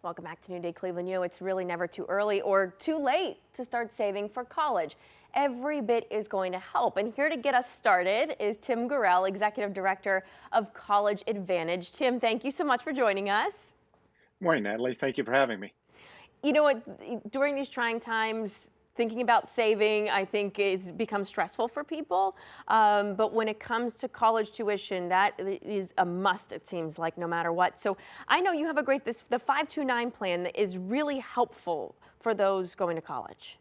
Welcome back to New Day Cleveland. You know, it's really never too early or too late to start saving for college. Every bit is going to help. And here to get us started is Tim Gurrell, Executive Director of College Advantage. Tim, thank you so much for joining us. Morning, Natalie. Thank you for having me. You know what, during these trying times, thinking about saving, I think, it's become stressful for people. But when it comes to college tuition, that is a must, it seems like, no matter what. So I know you have the 529 plan that is really helpful for those going to college.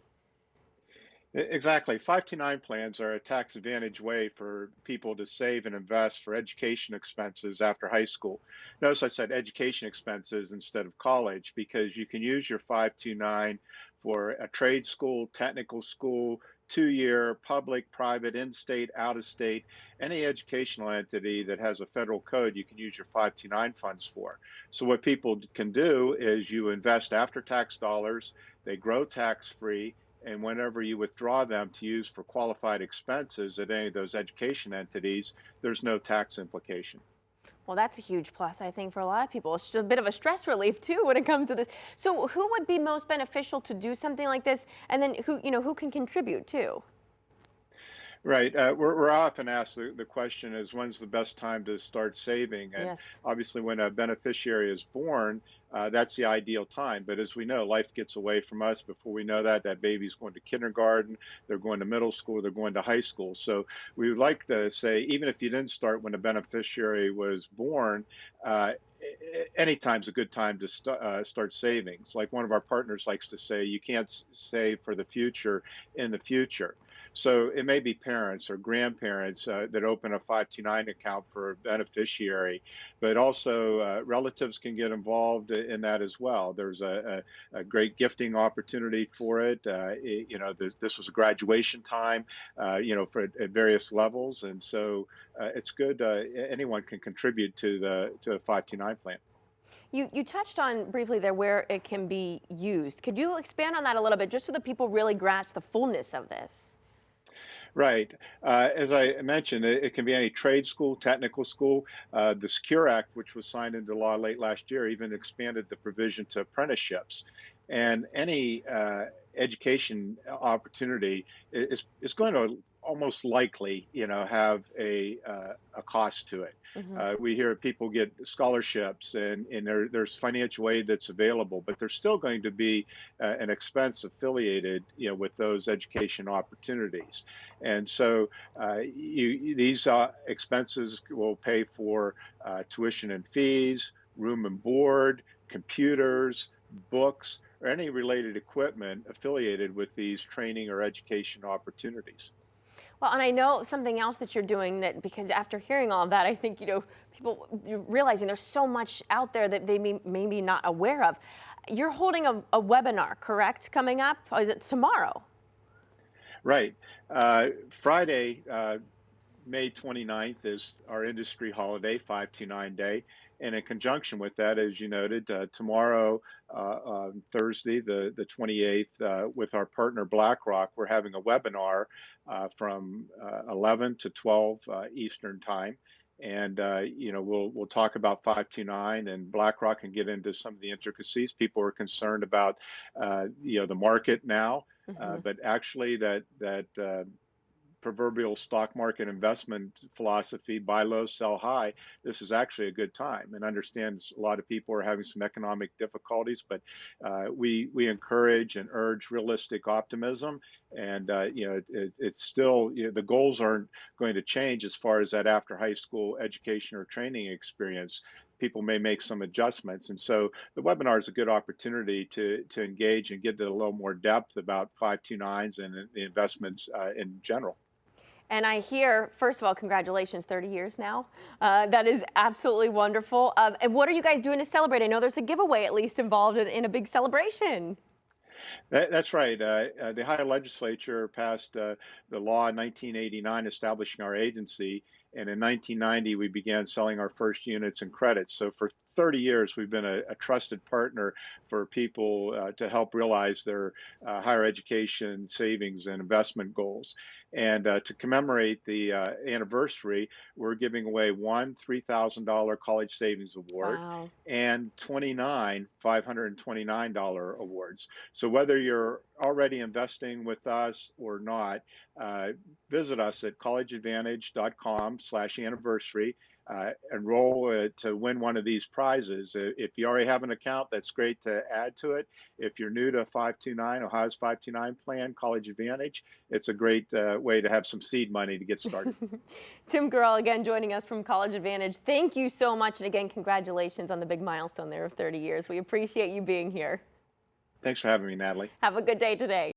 Exactly. 529 plans are a tax advantage way for people to save and invest for education expenses after high school. Notice I said education expenses instead of college because you can use your 529 for a trade school, technical school, 2 year, public, private, in state, out of state, any educational entity that has a federal code, you can use your 529 funds for. So, what people can do is you invest after tax dollars, they grow tax free, and whenever you withdraw them to use for qualified expenses at any of those education entities, there's no tax implication. Well, that's a huge plus, I think, for a lot of people. It's a bit of a stress relief too when it comes to this. So, who would be most beneficial to do something like this, and then who can contribute too? Right. We're often asked the question is when's the best time to start saving? And Yes. obviously, when a beneficiary is born, that's the ideal time. But as we know, life gets away from us. Before we know that, that baby's going to kindergarten, they're going to middle school, they're going to high school. So we would like to say, even if you didn't start when a beneficiary was born, anytime's a good time to start savings. Like one of our partners likes to say, you can't save for the future in the future. So it may be parents or grandparents that open a 529 account for a beneficiary, but also relatives can get involved in that as well. There's a great gifting opportunity for it. This was a graduation time, for at various levels, and so it's good. Anyone can contribute to a 529 plan. You touched on briefly there where it can be used. Could you expand on that a little bit, just so that people really grasp the fullness of this? Right. As I mentioned, it can be any trade school, technical school. The Secure Act, which was signed into law late last year, even expanded the provision to apprenticeships. And any education opportunity is going to almost likely, have a cost to it. Hmm. We hear people get scholarships and there's financial aid that's available, but there's still going to be an expense affiliated, with those education opportunities. And so these expenses will pay for tuition and fees, room and board, computers, books, or any related equipment affiliated with these training or education opportunities. Well, and I know something else that you're doing, that because after hearing all of that, I think, people you're realizing there's so much out there that they may be not aware of. You're holding a webinar, correct, coming up? Or is it tomorrow? Right. Friday, May 29th is our industry holiday, 529 Day. And in conjunction with that, as you noted, tomorrow, on Thursday, the 28th, with our partner BlackRock, we're having a webinar from 11 to 12 Eastern Time. And we'll talk about 529, and BlackRock can get into some of the intricacies. People are concerned about the market now, Hmm. but actually that proverbial stock market investment philosophy, buy low, sell high, this is actually a good time. And understands a lot of people are having some economic difficulties, but we encourage and urge realistic optimism. And it's still, the goals aren't going to change as far as that after high school education or training experience. People may make some adjustments, and so the webinar is a good opportunity to engage and get to a little more depth about 529s and the investments in general. And I hear, first of all, congratulations, 30 years now. That is absolutely wonderful. And what are you guys doing to celebrate? I know there's a giveaway at least involved in a big celebration. That's right. The Ohio legislature passed the law in 1989 establishing our agency, and in 1990 we began selling our first units and credits. So for 30 years, we've been a trusted partner for people to help realize their higher education savings and investment goals. And to commemorate the anniversary, we're giving away one $3,000 college savings award Wow. and 29 $529 awards. So whether you're already investing with us or not, uh, visit us at collegeadvantage.com/anniversary. Enroll to win one of these prizes. If you already have an account, that's great to add to it. If you're new to 529, Ohio's 529 plan, College Advantage, it's a great way to have some seed money to get started. Tim Gurrell again joining us from College Advantage. Thank you so much. And again, congratulations on the big milestone there of 30 years. We appreciate you being here. Thanks for having me, Natalie. Have a good day today.